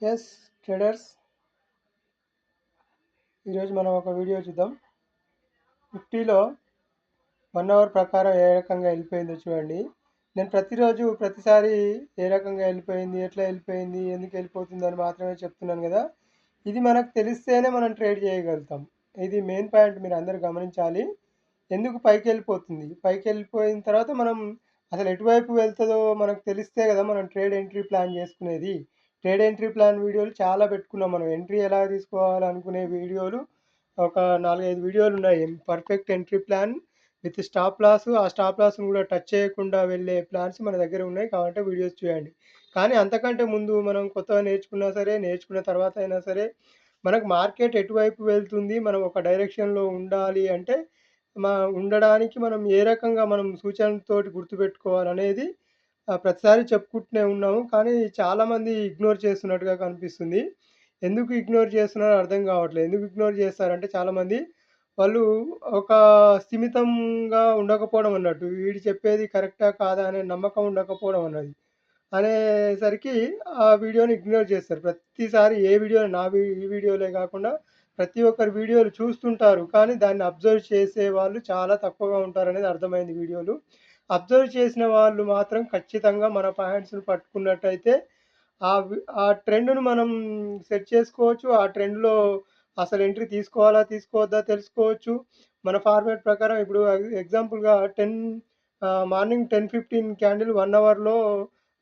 Yes traders, ఈరోజు మనం ఒక వీడియో చూద్దాం. నిఫ్టీలో 1 అవర్ ప్రకారం ఏ రకంగా వెళ్ళిపోయిందో చూడండి. నేను ప్రతిసారి ఏ రకంగా వెళ్ళిపోయింది, ఎట్లా వెళ్ళిపోయింది, ఎందుకు వెళ్ళిపోతుంది అని మాత్రమే చెప్తున్నాను కదా. ఇది మనకు తెలిస్తేనే మనం ట్రేడ్ చేయగలుగుతాం. ఇది మెయిన్ పాయింట్, మీరు అందరూ గమనించాలి. ఎందుకు పైకి వెళ్ళిపోతుంది, పైకి వెళ్ళిపోయిన తర్వాత మనం అసలు ఎటువైపు వెళ్తుందో మనకు తెలిస్తే కదా మనం ట్రేడ్ ఎంట్రీ ప్లాన్ చేసుకునేది. ట్రేడ్ ఎంట్రీ ప్లాన్ వీడియోలు చాలా పెట్టుకున్నాం. మనం ఎంట్రీ ఎలా తీసుకోవాలనుకునే వీడియోలు ఒక 4-5 వీడియోలు ఉన్నాయి. Perfect entry plan with stop loss, ఆ స్టాప్ లాస్ను కూడా టచ్ చేయకుండా వెళ్ళే ప్లాన్స్ మన దగ్గర ఉన్నాయి. కాబట్టి వీడియోస్ చూడండి. కానీ అంతకంటే ముందు మనం కొత్తగా నేర్చుకున్నా సరే, నేర్చుకున్న తర్వాత అయినా సరే, మనకు మార్కెట్ ఎటువైపు వెళ్తుంది, మనం ఒక డైరెక్షన్లో ఉండాలి అంటే ఉండడానికి మనం ఏ రకంగా మనం సూచనలతోటి గుర్తుపెట్టుకోవాలనేది ప్రతిసారి చెప్పుకుంటూనే ఉన్నాము. కానీ చాలామంది ఇగ్నోర్ చేస్తున్నట్టుగా కనిపిస్తుంది. ఎందుకు ఇగ్నోర్ చేస్తున్నారో అర్థం కావట్లేదు. ఎందుకు ఇగ్నోర్ చేస్తారంటే చాలామంది వాళ్ళు ఒక స్థిమితంగా ఉండకపోవడం అన్నట్టు. వీడు చెప్పేది కరెక్టా కాదా అనే నమ్మకం ఉండకపోవడం అన్నది. అనేసరికి ఆ వీడియోని ఇగ్నోర్ చేస్తారు. ప్రతిసారి ఏ వీడియో ఈ వీడియోలే కాకుండా ప్రతి ఒక్కరి వీడియోలు చూస్తుంటారు. కానీ దాన్ని అబ్జర్వ్ చేసే వాళ్ళు చాలా తక్కువగా ఉంటారనేది అర్థమైంది వీడియోలు. అబ్జర్వ్ చేసిన వాళ్ళు మాత్రం ఖచ్చితంగా మన పాయింట్స్‌ని పట్టుకున్నట్టయితే ఆ ట్రెండ్‌ను మనం సెట్ చేసుకోవచ్చు. ఆ ట్రెండ్‌లో అసలు ఎంట్రీ తీసుకోవాలా? తీసుకోవద్దా? తెలుసుకోవచ్చు. మన ఫార్మాట్ ప్రకారం ఇప్పుడు ఎగ్జాంపుల్‌గా మార్నింగ్ 10:15 క్యాండిల్ 1 అవర్‌లో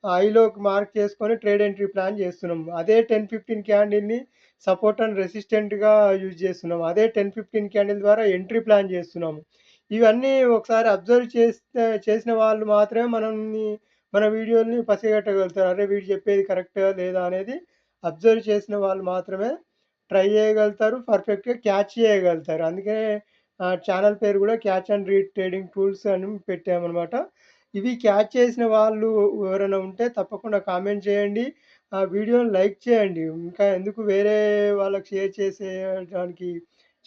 ఐలోకి మార్క్ చేసుకొని ట్రేడ్ ఎంట్రీ ప్లాన్ చేస్తున్నాం. అదే 10:15 క్యాండిల్‌ని సపోర్ట్ అండ్ రెసిస్టెంట్‌గా యూజ్ చేస్తున్నాం. అదే 10:15 క్యాండిల్ ద్వారా ఎంట్రీ ప్లాన్ చేస్తున్నాము. ఇవన్నీ ఒకసారి అబ్జర్వ్ చేసిన వాళ్ళు మాత్రమే మన వీడియోని పసిగట్టగలుగుతారు. అరే! వీడు చెప్పేది కరెక్టా లేదా అనేది అబ్జర్వ్ చేసిన వాళ్ళు మాత్రమే ట్రై చేయగలుగుతారు. పర్ఫెక్ట్‌గా క్యాచ్ చేయగలుగుతారు. అందుకనే ఛానల్ పేరు కూడా catch and read trading tools అని పెట్టామనమాట. ఇవి క్యాచ్ చేసిన వాళ్ళు ఎవరైనా ఉంటే తప్పకుండా కామెంట్ చేయండి. ఆ వీడియోని లైక్ చేయండి. ఇంకా ఎందుకు వేరే వాళ్ళకి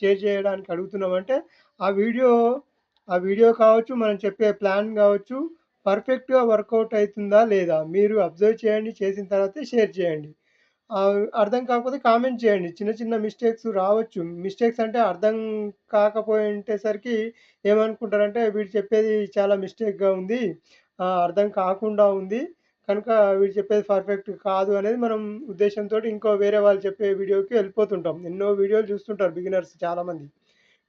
షేర్ చేయడానికి అడుగుతున్నామంటే ఆ వీడియో ఆ వీడియో కావచ్చు, మనం చెప్పే ప్లాన్ కావచ్చు, పర్ఫెక్ట్‌గా వర్కౌట్ అవుతుందా లేదా మీరు అబ్జర్వ్ చేయండి. చేసిన తర్వాతే షేర్ చేయండి. అర్థం కాకపోతే కామెంట్ చేయండి. చిన్న చిన్న మిస్టేక్స్ రావచ్చు. మిస్టేక్స్ అంటే అర్థం కాకపోయింటేసరికి ఏమనుకుంటారంటే వీడు చెప్పేది చాలా మిస్టేక్‌గా ఉంది. అర్థం కాకుండా ఉంది. కనుక వీడు చెప్పేది పర్ఫెక్ట్ కాదు అనేది మనం ఉద్దేశంతోటి ఇంకో వేరే వాళ్ళు చెప్పే వీడియోకి వెళ్ళిపోతుంటాం. ఎన్నో వీడియోలు చూస్తుంటారు బిగినర్స్ చాలామంది.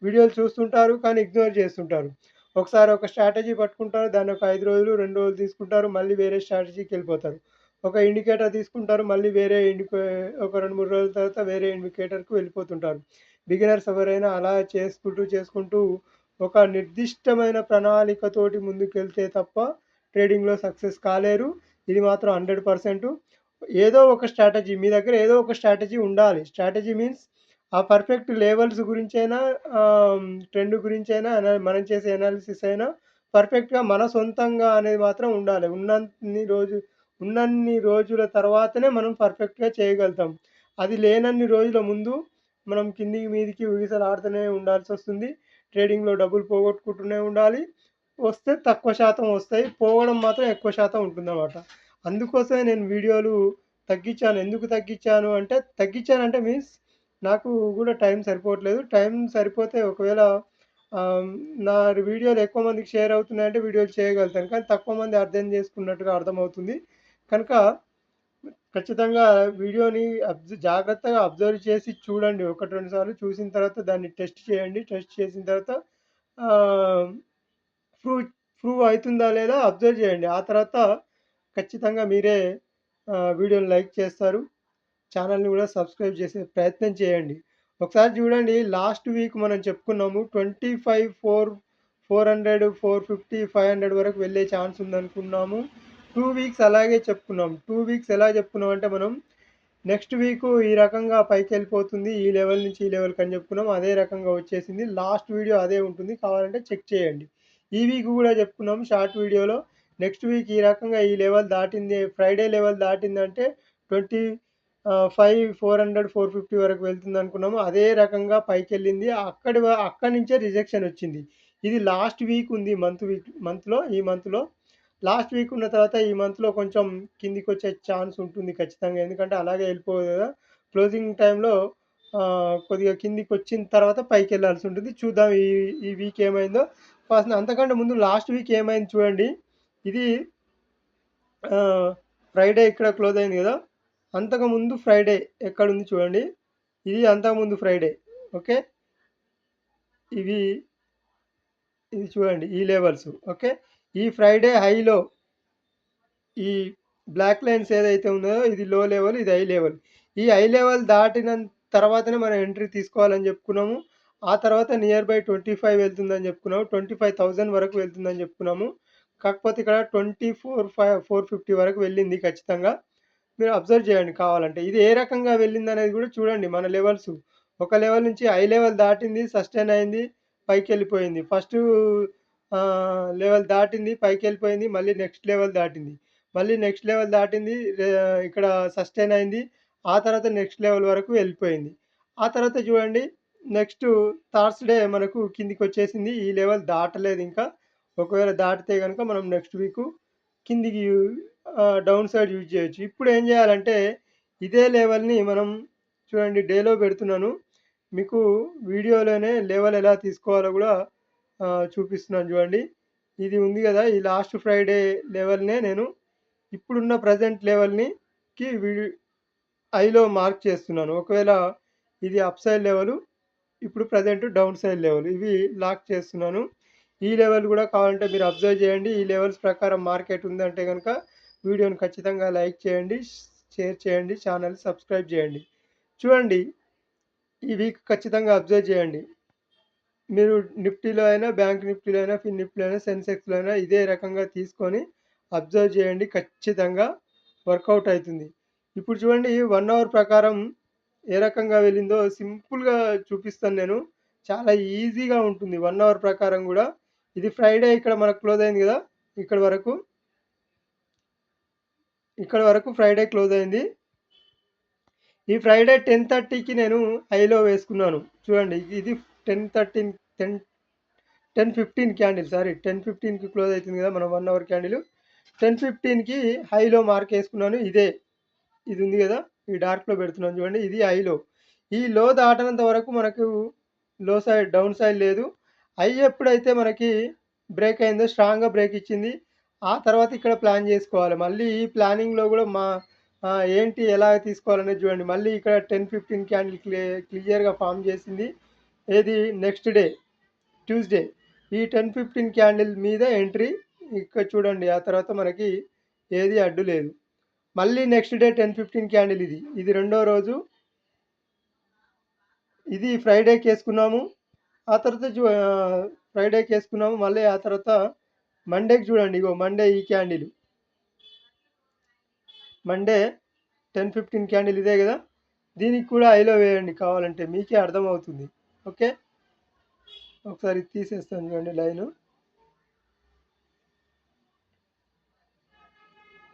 వీడియోలు చూస్తుంటారు కానీ ఇగ్నోర్ చేస్తుంటారు. ఒకసారి ఒక స్ట్రాటజీ పట్టుకుంటారు. దాన్ని ఒక 5 రోజులు, 2 రోజులు తీసుకుంటారు. మళ్ళీ వేరే స్ట్రాటజీకి వెళ్ళిపోతారు. ఒక ఇండికేటర్ తీసుకుంటారు. మళ్ళీ వేరే ఒక 2, 3 రోజుల తర్వాత వేరే ఇండికేటర్‌కి వెళ్ళిపోతుంటారు. బిగినర్స్ ఎవరైనా అలా చేసుకుంటూ ఒక నిర్దిష్టమైన ప్రణాళికతోటి ముందుకెళ్తే తప్ప ట్రేడింగ్‌లో సక్సెస్ కాలేరు. ఇది మాత్రం 100%. ఏదో ఒక స్ట్రాటజీ మీ దగ్గర ఏదో ఒక స్ట్రాటజీ ఉండాలి. స్ట్రాటజీ మీన్స్ ఆ పర్ఫెక్ట్ లెవెల్స్ గురించైనా, ట్రెండ్ గురించైనా, మనం చేసే అనాలిసిస్ అయినా పర్ఫెక్ట్‌గా మన సొంతంగా అనేది మాత్రం ఉండాలి. ఉన్నన్ని రోజుల తర్వాతనే మనం పర్ఫెక్ట్‌గా చేయగలుగుతాం. అది లేనన్ని రోజుల ముందు మనం కిందికి మీదికి ఊగిసలాడుతూనే ఉండాల్సొస్తుంది. ట్రేడింగ్‌లో డబ్బులు పోగొట్టుకుంటూనే ఉండాలి. వస్తే తక్కువ శాతం వస్తాయి. పోవడం మాత్రం ఎక్కువ శాతం ఉంటుందన్నమాట. అందుకోసమే నేను వీడియోలు తగ్గించాను. ఎందుకు తగ్గించానంటే మీన్స్ నాకు కూడా టైం సరిపోవట్లేదు. టైం సరిపోతే ఒకవేళ ఆహ్, నా వీడియోలు ఎక్కువ మందికి షేర్ అవుతున్నాయంటే వీడియోలు చేయగలుగుతాను. కానీ తక్కువ మంది అర్థం చేసుకున్నట్టుగా అర్థమవుతుంది. కనుక ఖచ్చితంగా వీడియోని జాగ్రత్తగా అబ్జర్వ్ చేసి చూడండి. 1, 2 సార్లు చూసిన తర్వాత దాన్ని టెస్ట్ చేయండి. టెస్ట్ చేసిన తర్వాత ఆహ్, ప్రూవ్ ప్రూవ్ అయితుందా లేదా అబ్జర్వ్ చేయండి. ఆ తర్వాత ఖచ్చితంగా మీరే వీడియోని లైక్ చేస్తారు. ఛానల్‌ని కూడా సబ్స్క్రైబ్ చేసే ప్రయత్నం చేయండి. ఒకసారి చూడండి, లాస్ట్ వీక్ మనం చెప్పుకున్నాము 25, 400, 450, 500 వరకు వెళ్ళే ఛాన్స్ ఉందనుకున్నాము. 2 వీక్స్ అలాగే చెప్పుకున్నాం. 2 వీక్స్ ఎలా చెప్పుకున్నాం అంటే మనం నెక్స్ట్ వీకు ఈ రకంగా పైకెళ్ళిపోతుంది. ఈ లెవెల్ నుంచి ఈ లెవెల్‌కి అని చెప్పుకున్నాం. అదే రకంగా వచ్చేసింది. లాస్ట్ వీడియో అదే ఉంటుంది. కావాలంటే చెక్ చేయండి. ఈ వీక్ కూడా చెప్పుకున్నాం షార్ట్ వీడియోలో. నెక్స్ట్ వీక్ ఈ రకంగా ఈ లెవెల్ దాటింది. ఫ్రైడే లెవెల్ దాటిందంటే 400, 450 వరకు వెళ్తుందనుకున్నాము. అదే రకంగా పైకెళ్ళింది. అక్కడి నుంచే రిజెక్షన్ వచ్చింది. ఇది లాస్ట్ వీక్ ఉంది. ఈ మంత్‌లో. లాస్ట్ వీక్ ఉన్న తర్వాత ఈ మంత్‌లో కొంచెం కిందికొచ్చే ఛాన్స్ ఉంటుంది ఖచ్చితంగా. ఎందుకంటే అలాగే వెళ్ళిపోదు కదా! క్లోజింగ్ టైమ్‌లో కొద్దిగా కిందికొచ్చిన తర్వాత పైకెళ్ళాల్సి ఉంటుంది. చూద్దాం ఈ ఈ వీక్ ఏమైందో. ఫస్ట్ అంతకంటే ముందు లాస్ట్ వీక్ ఏమైంది చూడండి. ఇది ఫ్రైడే ఇక్కడ క్లోజ్ అయింది కదా! అంతకుముందు ఫ్రైడే ఎక్కడుంది చూడండి. ఇది అంతకుముందు ఫ్రైడే. ఓకే. ఇవి ఇది చూడండి ఈ లెవెల్స్. ఓకే. ఈ ఫ్రైడే హైలో ఈ బ్లాక్ లైన్స్ ఏదైతే ఉందో ఇది లో లెవెల్, ఇది హై లెవెల్. ఈ హై లెవెల్ దాటిన తర్వాతనే మనం ఎంట్రీ తీసుకోవాలని చెప్పుకున్నాము. ఆ తర్వాత నియర్ బై 25 వెళ్తుందని చెప్పుకున్నాము. 25,000 వరకు వెళ్తుందని చెప్పుకున్నాము. కాకపోతే ఇక్కడ 450 వరకు వెళ్ళింది ఖచ్చితంగా. మీరు అబ్జర్వ్ చేయండి కావాలంటే. ఇది ఏ రకంగా వెళ్ళిందనేది కూడా చూడండి మన లెవెల్స్. ఒక లెవెల్ నుంచి హై లెవెల్ దాటింది, సస్టైన్ అయింది, పైకెళ్ళిపోయింది. ఫస్టు లెవెల్ దాటింది, పైకెళ్ళిపోయింది, మళ్ళీ నెక్స్ట్ లెవెల్ దాటింది. మళ్ళీ నెక్స్ట్ లెవెల్ దాటింది, ఇక్కడ సస్టైన్ అయింది. ఆ తర్వాత నెక్స్ట్ లెవెల్ వరకు వెళ్ళిపోయింది. ఆ తర్వాత చూడండి నెక్స్ట్ థర్స్‌డే మనకు కిందికొచ్చేసింది. ఈ లెవెల్ దాటలేదు ఇంకా. ఒకవేళ దాటితే గనుక మనం నెక్స్ట్ వీకు కిందికి డౌన్ సైడ్ యూజ్ చేయొచ్చు. ఇప్పుడు ఏం చేయాలంటే ఇదే లెవెల్‌ని మనం చూడండి డేలో పెడుతున్నాను. మీకు వీడియోలోనే లెవెల్ ఎలా తీసుకోవాలో కూడా చూపిస్తున్నాను చూడండి. ఇది ఉంది కదా! ఈ లాస్ట్ ఫ్రైడే లెవెల్‌నే నేను ఇప్పుడున్న ప్రెజెంట్ లెవెల్‌ని కి ఐలో మార్క్ చేస్తున్నాను. ఒకవేళ ఇది అప్ సైడ్ లెవెలు, ఇప్పుడు ప్రెజెంట్ డౌన్ సైడ్ లెవెల్. ఇవి లాక్ చేస్తున్నాను. ఈ లెవెల్ కూడా కావాలంటే మీరు అబ్జర్వ్ చేయండి. ఈ లెవెల్స్ ప్రకారం మార్కెట్ ఉందంటే గనుక వీడియోని ఖచ్చితంగా లైక్ చేయండి, షేర్ చేయండి, ఛానల్ సబ్స్క్రైబ్ చేయండి. చూడండి ఈ వీక్ ఖచ్చితంగా అబ్జర్వ్ చేయండి. మీరు నిఫ్టీలో అయినా, బ్యాంక్ నిఫ్టీలో అయినా, ఫిన్ నిఫ్టీలో అయినా, సెన్సెక్స్‌లో అయినా ఇదే రకంగా తీసుకొని అబ్జర్వ్ చేయండి. ఖచ్చితంగా వర్కౌట్ అవుతుంది. ఇప్పుడు చూడండి 1 అవర్ ప్రకారం ఏ రకంగా వెళ్ళిందో సింపుల్‌గా చూపిస్తాను నేను. చాలా ఈజీగా ఉంటుంది 1 అవర్ ప్రకారం గూడా. ఇది ఫ్రైడే ఇక్కడ మనకు క్లోజ్ అయింది గదా! ఇక్కడి వరకు. ఇక్కడ వరకు ఫ్రైడే క్లోజ్ అయింది. ఈ ఫ్రైడే 10:30కి నేను హైలో వేసుకున్నాను. చూడండి ఇది 10:13 10 10:15 క్యాండిల్ సారీ 10:15కి క్లోజ్ అవుతుంది కదా మన 1 అవర్ క్యాండిల్. 10:15కి హైలో మార్క్ వేసుకున్నాను. ఇది ఉంది కదా, ఈ డార్క్లో పెడుతున్నాను చూడండి. ఇది హైలో. ఈ లో దాటనంత వరకు మనకు లో సైడ్ డౌన్ సైడ్ లేదు. హై ఎప్పుడైతే మనకి బ్రేక్ అయిందో స్ట్రాంగ్గా బ్రేక్ ఇచ్చింది. ఆ తర్వాత ఇక్కడ ప్లాన్ చేసుకోవాలి. మళ్ళీ ఈ ప్లానింగ్లో కూడా ఏంటి ఎలా తీసుకోవాలనేది చూడండి. మళ్ళీ ఇక్కడ 10:15 క్యాండిల్ క్లియర్గా ఫామ్ చేసింది. ఏది నెక్స్ట్ డే ట్యూస్డే. ఈ 10:15 క్యాండిల్ మీద ఎంట్రీ ఇక్కడ చూడండి. ఆ తర్వాత మనకి ఏది అడ్డు లేదు. మళ్ళీ నెక్స్ట్ డే 10:15 క్యాండిల్ ఇది రెండో రోజు. ఇది ఫ్రైడేకి వేసుకున్నాము. ఆ తర్వాత ఫ్రైడేకి వేసుకున్నాము. మళ్ళీ ఆ తర్వాత మండేకి చూడండి. ఇగో మండే ఈ క్యాండిల్. మండే 10:15 క్యాండిల్ ఇదే కదా! దీనికి కూడా ఐలో వేయండి కావాలంటే, మీకే అర్థమవుతుంది. ఓకే. ఒకసారి తీసేస్తాను చూడండి లైను.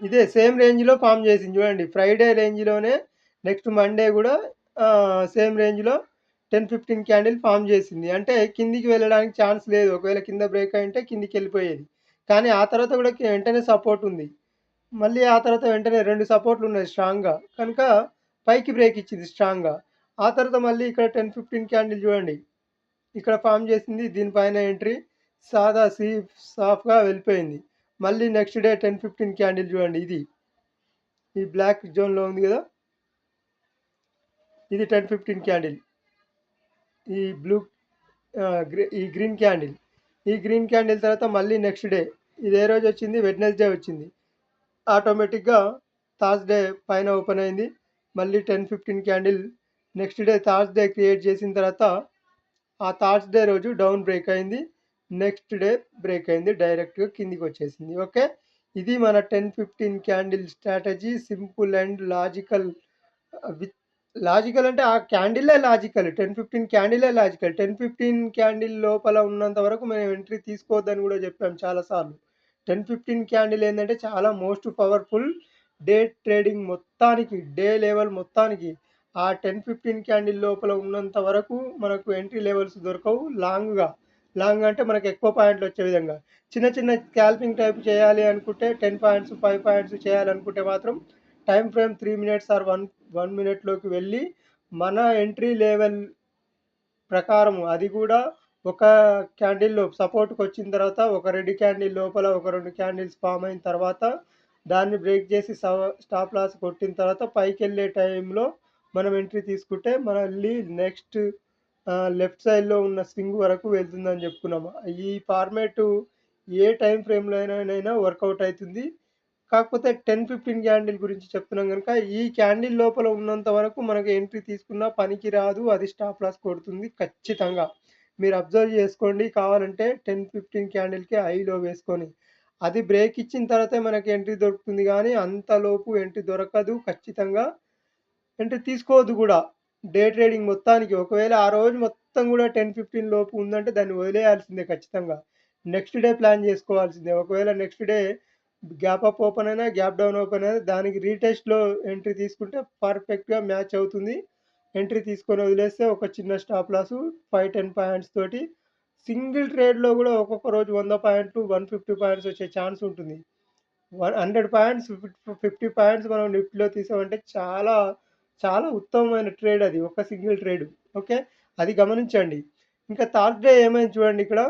ఇదే సేమ్ రేంజ్లో ఫామ్ చేసింది చూడండి. ఫ్రైడే రేంజ్లోనే నెక్స్ట్ మండే కూడా సేమ్ రేంజ్లో 10:15 క్యాండిల్ ఫామ్ చేసింది. అంటే కిందికి వెళ్ళడానికి ఛాన్స్ లేదు. ఒకవేళ కింద బ్రేక్ అయింటే కిందికి వెళ్ళిపోయేది. కానీ ఆ తర్వాత కూడా వెంటనే సపోర్ట్ ఉంది. మళ్ళీ ఆ తర్వాత వెంటనే 2 సపోర్ట్లు ఉన్నాయి స్ట్రాంగ్గా. కనుక పైకి బ్రేక్ ఇచ్చింది స్ట్రాంగ్గా. ఆ తర్వాత మళ్ళీ ఇక్కడ 10:15 క్యాండిల్ చూడండి. ఇక్కడ ఫామ్ చేసింది. దీనిపైన ఎంట్రీ సాదా సాఫ్గా వెళ్ళిపోయింది. మళ్ళీ నెక్స్ట్ డే 10:15 క్యాండిల్ చూడండి. ఈ బ్లాక్ జోన్లో ఉంది కదా, ఇది 10:15 క్యాండిల్. ఈ బ్లూ ఈ గ్రీన్ క్యాండిల్. ఈ గ్రీన్ క్యాండిల్ తర్వాత మళ్ళీ నెక్స్ట్ డే ఇది ఏ రోజు వచ్చింది, వెడ్నెస్డే వచ్చింది. ఆటోమేటిక్గా థర్స్డే పైన ఓపెన్ అయింది. మళ్ళీ 10:15 candle next day Thursday create చేసిన తర్వాత ఆ థర్స్డే రోజు డౌన్ బ్రేక్ అయింది. నెక్స్ట్ డే బ్రేక్ అయింది, డైరెక్ట్గా కిందికి వచ్చేసింది. ఓకే. ఇది మన 10:15 candle strategy. Simple and logical. With logical అంటే ఆ క్యాండిలే లాజికల్. 10:15 క్యాండిలే లాజికల్. 10:15 క్యాండిల్ లోపల ఉన్నంత వరకు మనం ఎంట్రీ తీసుకోవద్దని కూడా చెప్పాం చాలాసార్లు. 10:15 క్యాండిల్ ఏంటంటే చాలా మోస్ట్ పవర్ఫుల్ డే ట్రేడింగ్ మొత్తానికి, డే లెవెల్ మొత్తానికి. ఆ 10:15 క్యాండిల్ లోపల ఉన్నంత వరకు మనకు ఎంట్రీ లెవెల్స్ దొరకవు లాంగ్గా. లాంగ్ అంటే మనకు ఎక్కువ పాయింట్లు వచ్చే విధంగా. చిన్న చిన్న స్కాల్పింగ్ టైప్ చేయాలి అనుకుంటే 10 పాయింట్స్, 5 పాయింట్స్ చేయాలనుకుంటే మాత్రం టైమ్ ఫ్రేమ్ 3 మినిట్స్ ఆర్ 1 మినిట్‌లోకి వెళ్ళి మన ఎంట్రీ లెవెల్ ప్రకారం అది కూడా ఒక క్యాండిల్‌లో సపోర్ట్‌కొచ్చిన తర్వాత ఒక రెడ్ క్యాండిల్ లోపల ఒక 2 క్యాండిల్స్ ఫార్మ్ అయిన తర్వాత దాన్ని బ్రేక్ చేసి స్టాప్ లాస్ కొట్టిన తర్వాత పైకెళ్ళే టైంలో మనం ఎంట్రీ తీసుకుంటే మళ్ళీ నెక్స్ట్ లెఫ్ట్ సైడ్‌లో ఉన్న స్వింగ్ వరకు వెళ్తుందని చెప్పుకున్నాము. ఈ ఫార్మాటు ఏ టైమ్ ఫ్రేమ్‌లోనైనా వర్కౌట్ అయితుంది. కాకపోతే 10, 15 క్యాండిల్ గురించి చెప్తున్నాం గనుక, ఈ క్యాండిల్ లోపల ఉన్నంత వరకు మనకు ఎంట్రీ తీసుకున్నా పనికి రాదు. అది స్టాప్ లాస్ కొడుతుంది ఖచ్చితంగా. మీరు అబ్జర్వ్ చేసుకోండి కావాలంటే 10, 15 క్యాండిల్‌కి హై, లో వేసుకొని. అది బ్రేక్ ఇచ్చిన తర్వాతే మనకి ఎంట్రీ దొరుకుతుంది గానీ, అంతలోపు ఎంట్రీ దొరకదు ఖచ్చితంగా. ఎంట్రీ తీసుకోవద్దు గూడా. డే ట్రేడింగ్ మొత్తానికి ఒకవేళ ఆ రోజు మొత్తం గూడా 10, 15 లోపు ఉందంటే దాన్ని వదిలేయాల్సిందే ఖచ్చితంగా. నెక్స్ట్ డే ప్లాన్ జేసుకోవాల్సిందే. ఒకవేళ next day gap up open అయినా, గ్యాప్ డౌన్ ఓపెన్ అయినా దానికి రీటెస్ట్‌లో ఎంట్రీ తీసుకుంటే పర్ఫెక్ట్‌గా మ్యాచ్ అవుతుంది. ఎంట్రీ తీసుకొని వదిలేస్తే ఒక చిన్న స్టాప్ లాసు 5, 10 పాయింట్స్ తోటి సింగిల్ ట్రేడ్‌లో గూడా ఒక్కొక్క రోజు 100 పాయింట్లు, 150 పాయింట్స్ వచ్చే ఛాన్స్ ఉంటుంది. 100 పాయింట్స్, 50 పాయింట్స్ మనం నిఫ్టీలో తీసామంటే చాలా, చాలా ఉత్తమమైన ట్రేడ్ అది. ఒక సింగిల్ ట్రేడ్. ఓకే. అది గమనించండి. ఇంకా థర్స్‌డే ఏమైంది చూడండి ఇక్కడ.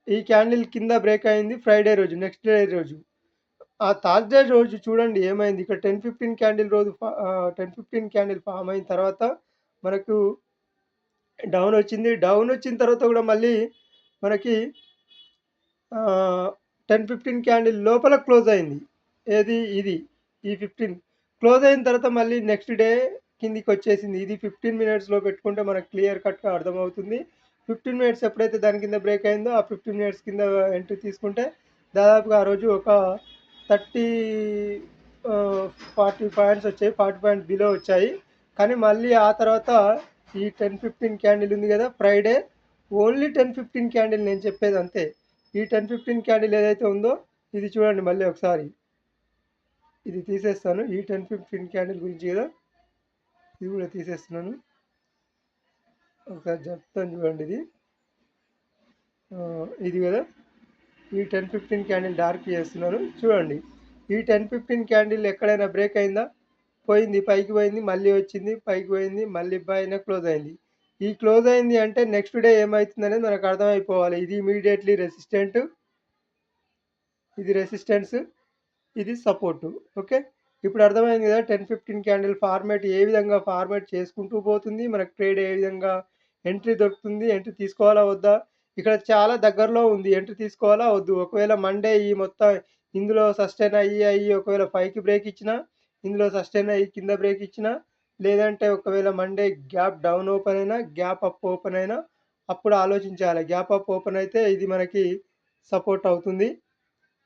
ఈ క్యాండిల్ కింద బ్రేక్ అయింది ఫ్రైడే రోజు, నెక్స్ట్ డే రోజు. ఆ థర్స్‌డే రోజు చూడండి ఏమైంది. ఇక్కడ 10, 15 క్యాండిల్ 10, 15 క్యాండిల్ ఫార్మ్ అయిన తర్వాత మనకు డౌన్ వచ్చింది. డౌన్ వచ్చిన తర్వాత కూడా మళ్ళీ మనకి 10, 15 క్యాండిల్ లోపల క్లోజ్ అయింది. ఏది ఇది. ఈ 15 క్లోజ్ అయిన తర్వాత మళ్ళీ నెక్స్ట్ డే కిందికి వచ్చేసింది. ఇది 15 మినిట్స్‌లో పెట్టుకుంటే మనకు క్లియర్ కట్‌గా అర్థమవుతుంది. 15 మినిట్స్ ఎప్పుడైతే దాని కింద బ్రేక్ అయిందో ఆ 15 మినిట్స్ కింద ఎంట్రీ తీసుకుంటే దాదాపుగా ఆ రోజు ఒక 30 40 పాయింట్స్ వచ్చాయి. 40 పాయింట్స్ బిలో వచ్చాయి. కానీ మళ్ళీ ఆ తర్వాత ఈ 10, 15 క్యాండిల్ ఉంది కదా ఫ్రైడే, ఓన్లీ 10, 15 క్యాండిల్ నేను చెప్పేది అంతే. ఈ 10, 15 క్యాండిల్ ఏదైతే ఉందో ఇది చూడండి మళ్ళీ ఒకసారి. ఇది తీసేస్తాను. ఈ 10, 15 క్యాండిల్ గురించి కదా, ఇది కూడా తీసేస్తున్నాను. ఒకసారి చెప్తాను చూడండి. ఇది కదా, ఈ 10, 15 క్యాండిల్ డార్క్ చేస్తున్నాను చూడండి. ఈ 10, 15 క్యాండిల్ ఎక్కడైనా బ్రేక్ అయిందా? పోయింది, పైకి పోయింది, మళ్ళీ వచ్చింది, పైకి పోయింది, మళ్ళీ పైన క్లోజ్ అయింది. ఈ క్లోజ్ అయింది అంటే నెక్స్ట్ డే ఏమవుతుంది అనేది మనకు అర్థమైపోవాలి. ఇది ఇమీడియట్లీ రెసిస్టెంట్, ఇది రెసిస్టెన్స్, ఇది సపోర్టు. ఓకే. ఇప్పుడు అర్థమైంది కదా 10, 15 క్యాండిల్ ఫార్మాట్ ఏ విధంగా ఫార్మాట్ చేసుకుంటూ పోతుంది. మనకు ట్రేడ్ ఏ విధంగా ఎంట్రీ దొరుకుతుంది, ఎంట్రీ తీసుకోవాలా వద్దా? ఇక్కడ చాలా దగ్గరలో ఉంది. ఎంట్రీ తీసుకోవాలా వద్దు? ఒకవేళ మండే ఈ మొత్తం ఇందులో సస్టైన్ అయ్యి ఒకవేళ 5కి బ్రేక్ ఇచ్చినా, ఇందులో సస్టైన్ అయ్యి కింద బ్రేక్ ఇచ్చినా, లేదంటే ఒకవేళ మండే గ్యాప్ డౌన్ ఓపెన్ అయినా, గ్యాప్ అప్ ఓపెన్ అయినా అప్పుడు ఆలోచించాలి. గ్యాప్ అప్ ఓపెన్ అయితే ఇది మనకి సపోర్ట్ అవుతుంది.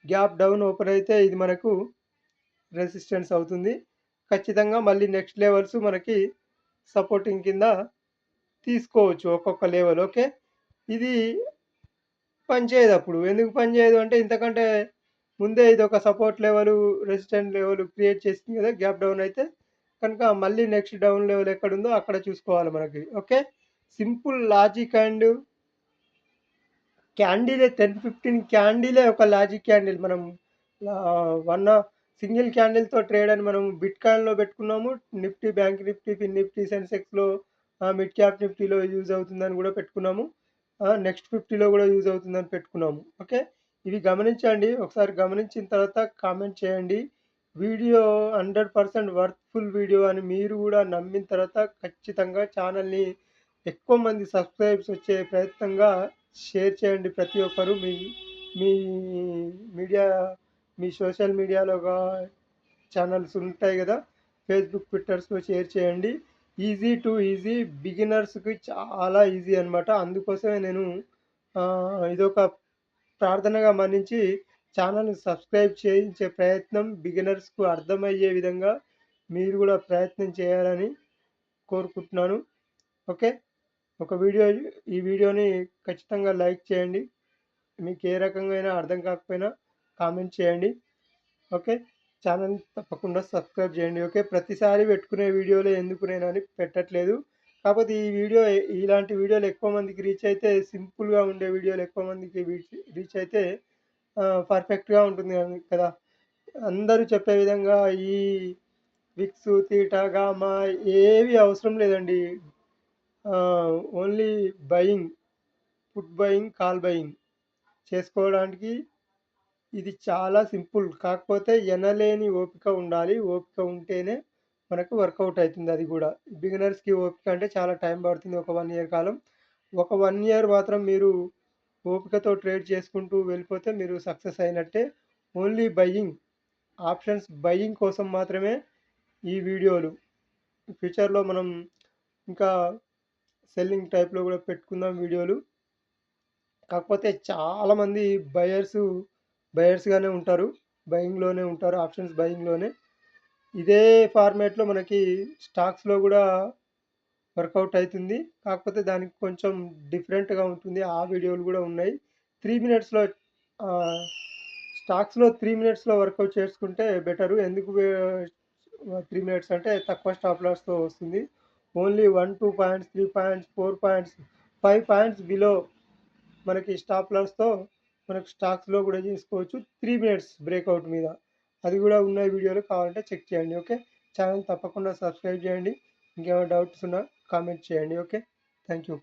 గ్యాప్ డౌన్ ఓపెన్ అయితే ఇది మనకు రెసిస్టెన్స్ అవుతుంది. ఖచ్చితంగా మళ్ళీ నెక్స్ట్ లెవెల్స్ మనకి సపోర్టింగ్ కింద తీసుకోవచ్చు ఒక్కొక్క లెవెల్. ఓకే. ఇది పనిచేయదు అప్పుడు. ఎందుకు పనిచేయదు అంటే ఇంతకంటే ముందే ఇది ఒక support level, resistant level create చేసింది కదా గ్యాప్ డౌన్ అయితే. కనుక మళ్ళీ నెక్స్ట్ డౌన్ లెవెల్ ఎక్కడుందో అక్కడ చూసుకోవాలి మనకి. ఓకే. సింపుల్ లాజిక్ అండ్ క్యాండిలే 10, 15 క్యాండిలే ఒక లాజిక్ క్యాండిల్. మనం వన్ సింగిల్ క్యాండిల్‌తో ట్రేడ్ అని మనం బిట్‌కాయిన్‌లో పెట్టుకున్నాము. నిఫ్టీ, బ్యాంక్ నిఫ్టీ, ఫిన్ నిఫ్టీ, సెన్సెక్స్‌లో, మిడ్ క్యాప్ నిఫ్టీలో యూజ్ అవుతుందని కూడా పెట్టుకున్నాము. నెక్స్ట్ 50లో కూడా యూజ్ అవుతుందని పెట్టుకున్నాము. ఓకే. ఇవి గమనించండి. ఒకసారి గమనించిన తర్వాత కామెంట్ చేయండి. వీడియో 100% వర్త్‌ఫుల్ వీడియో అని మీరు కూడా నమ్మిన తర్వాత ఖచ్చితంగా ఛానల్‌ని ఎక్కువ మంది సబ్స్క్రైబ్స్ వచ్చే ప్రయత్నంగా షేర్ చేయండి. ప్రతి ఒక్కరు మీ మీ మీడియా మీ సోషల్ మీడియాలో ఛానల్స్ ఉంటాయి కదా, ఫేస్బుక్, ట్విట్టర్స్లో షేర్ చేయండి. ఈజీ టు ఈజీ, బిగినర్స్కి చాలా ఈజీ అనమాట. అందుకోసమే నేను ఇదొక ప్రార్థనగా మన్నించి ఛానల్ని సబ్స్క్రైబ్ చేయించే ప్రయత్నం, బిగినర్స్కు అర్థమయ్యే విధంగా మీరు కూడా ప్రయత్నం చేయాలని కోరుకుంటున్నాను. ఓకే. ఈ వీడియోని ఖచ్చితంగా లైక్ చేయండి. మీకు ఏ రకంగా అయినా అర్థం కాకపోయినా కామెంట్ చేయండి. ఓకే. ఛానల్ తప్పకుండా సబ్స్క్రైబ్ చేయండి. ఓకే. ప్రతిసారి పెట్టుకునే వీడియోలే ఎందుకు నేనని పెట్టట్లేదు. కాకపోతే ఈ వీడియో ఇలాంటి వీడియోలు ఎక్కువ మందికి రీచ్ అయితే సింపుల్‌గా ఉండే వీడియోలు ఎక్కువ మందికి రీచ్ అయితే పర్ఫెక్ట్‌గా ఉంటుంది కదా! అందరూ చెప్పే విధంగా ఈ విక్స్, తీటా, గామా ఏవి అవసరం లేదండి. Only buying, food buying, call buying చేసుకోవడానికి ఇది చాలా సింపుల్. కాకపోతే ఎనలేని ఓపిక ఉండాలి. ఓపిక ఉంటేనే మనకు వర్కౌట్ అయితుంది అది గూడా. బిగినర్స్‌కి ఓపిక అంటే చాలా టైం పడుతుంది. ఒక 1 ఇయర్ కాలం. ఒక 1 ఇయర్ మాత్రం మీరు ఓపికతో ట్రేడ్ చేసుకుంటూ వెళ్ళిపోతే మీరు సక్సెస్ అయినట్టే. ఓన్లీ బయింగ్, ఆప్షన్స్ బయింగ్ కోసం మాత్రమే ఈ వీడియోలు. ఫ్యూచర్‌లో మనం ఇంకా సెల్లింగ్ టైప్‌లో గూడా పెట్టుకుందాం వీడియోలు. కాకపోతే చాలామంది బయర్స్‌గానే ఉంటారు. బయింగ్‌లోనే ఉంటారు. ఆప్షన్స్ బయింగ్‌లోనే. ఇదే ఫార్మాట్‌లో మనకి స్టాక్స్‌లో గూడా వర్కౌట్ అయితుంది. కాకపోతే దానికి కొంచెం డిఫరెంట్‌గా ఉంటుంది. ఆ వీడియోలు గూడా ఉన్నాయి. 3 మినిట్స్‌లో ఆహ్, స్టాక్స్‌లో 3 మినిట్స్‌లో వర్కౌట్ చేసుకుంటే బెటరు. ఎందుకు 3 మినిట్స్ అంటే తక్కువ స్టాప్ లాస్‌తో వస్తుంది. Only 1, 2 points, 3 points, 4 points, 5 points below మనకి స్టాప్ లాస్‌తో మనకు స్టాక్స్‌లో గూడా జేసుకోవచ్చు. 3 మినిట్స్ బ్రేకౌట్ మీద. అది గూడా ఉన్నాయి వీడియోలు కావాలంటే చెక్ చేయండి. ఓకే. ఛానెల్ తప్పకుండా సబ్స్క్రైబ్ జేయండి. ఇంకేమైనా డౌట్స్ ఉన్నా కామెంట్ చేయండి. ఓకే. Thank you.